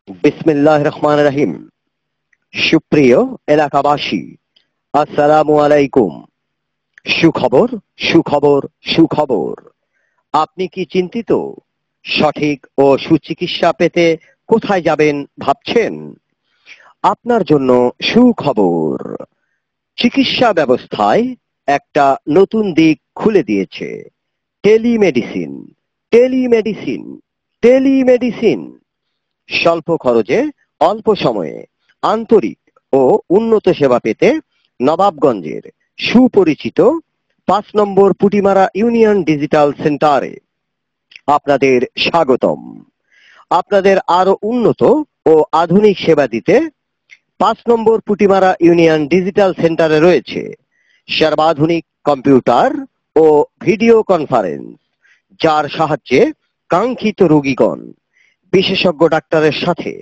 বিসমিল্লাহির রহমানির রহিম। সুপ্রিয় এলাকাবাসী, আসসালামু আলাইকুম। সুখবর, সুখবর, সুখবর। আপনি কি চিন্তিত? সঠিক ও সুচিকিৎসা পেতে কোথায় যাবেন ভাবছেন? আপনার জন্য সুখবর। চিকিৎসা ব্যবস্থায় একটা নতুন দিক খুলে দিয়েছে। Telemedicine, telemedicine, telemedicine. স্বল্প খরচে অল্প সময়ে আন্তরিক ও উন্নত সেবা পেতে নবাবগঞ্জের সুপরিচিত ৫ নম্বর পুটিমারা ইউনিয়ন ডিজিটাল সেন্টারে আপনাদের স্বাগতম। আপনাদের আরো উন্নত ও আধুনিক সেবা দিতে ৫ নম্বর পুটিমারা ইউনিয়ন ডিজিটাল সেন্টারে রয়েছে সর্বাধুনিক কম্পিউটার ও ভিডিও কনফারেন্স, যার সাহায্যে কাঙ্ক্ষিত রোগীগণ বিশেষজ্ঞ ডাক্তারের সাথে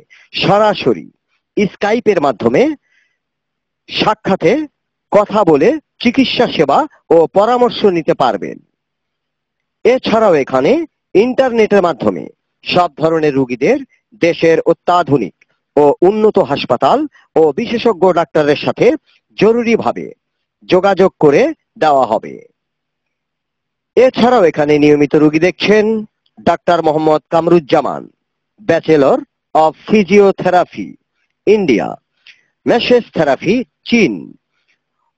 সরাসরি স্কাইপের মাধ্যমে সাক্ষাতে কথা বলে চিকিৎসা সেবা ও পরামর্শ নিতে পারবেন। এছাড়াও এখানে ইন্টারনেটের মাধ্যমে সব ধরনের রোগীদের দেশের অত্যাধুনিক ও উন্নত হাসপাতাল ও বিশেষজ্ঞ ডাক্তারের সাথে জরুরিভাবে যোগাযোগ করে দেওয়া হবে। এছাড়াও এখানে নিয়মিত রোগী দেখছেন doctor Mohammad Kamruzzaman, bachelor of physiotherapy, India, message therapy, চীন,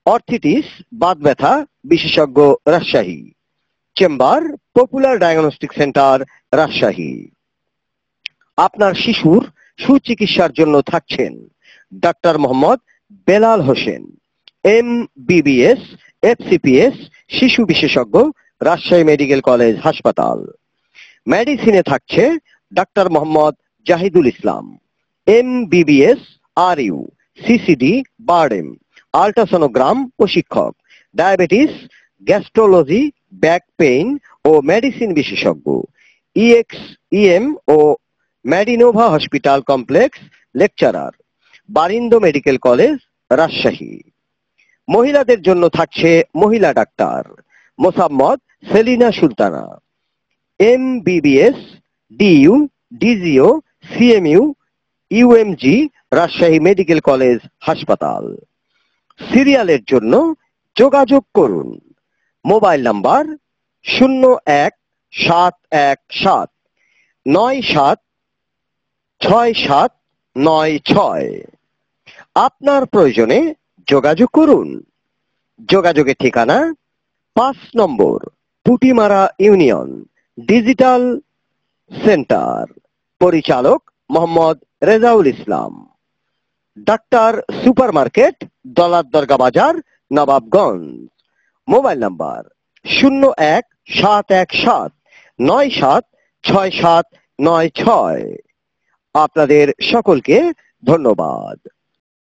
অর্থিটিস, বাত ব্যথা বিশেষজ্ঞ, Rajshahi, chamber popular diagnostic centre, Rajshahi. আপনার শিশুর সুচিকিৎসার জন্য থাকছেন doctor Mohammad Belal Hossain, MBBS, FCPS, শিশু বিশেষজ্ঞ, রাজশাহী মেডিকেল কলেজ হাসপাতাল। মেডিসিনে থাকছে ডাক্তার Mohammad Zahidul Islam, MBBS, RU, CCD, BIRDEM, ultrasonogram প্রশিক্ষক, ডায়াবেটিস, গ্যাস্ট্রোলজি, ব্যাক পেইন ও মেডিসিন বিশেষজ্ঞ, EXEM ও Medinova hospital complex lecturer, Barind medical college, Rajshahi. মহিলাদের জন্য থাকছে মহিলা ডাক্তার Mosammat Selina Sultana, MBBS, DU, DGO, CMU, UMG, Rajshahi medical college হাসপাতাল। সিরিয়ালের জন্য যোগাযোগ করুন মোবাইল নাম্বার 01-717-97-6796। আপনার প্রয়োজনে যোগাযোগ করুন। যোগাযোগের ঠিকানা ৫ নম্বর পুটিমারা ইউনিয়ন ডিজিটাল সেন্টার, পরিচালক মোহাম্মদ রেজাউল ইসলাম, ডাক্তার সুপারমার্কেট, দলাত দরগা বাজার, নবাবগঞ্জ। Mobile number 01-717-97-6796। আপনাদের সকলকে ধন্যবাদ।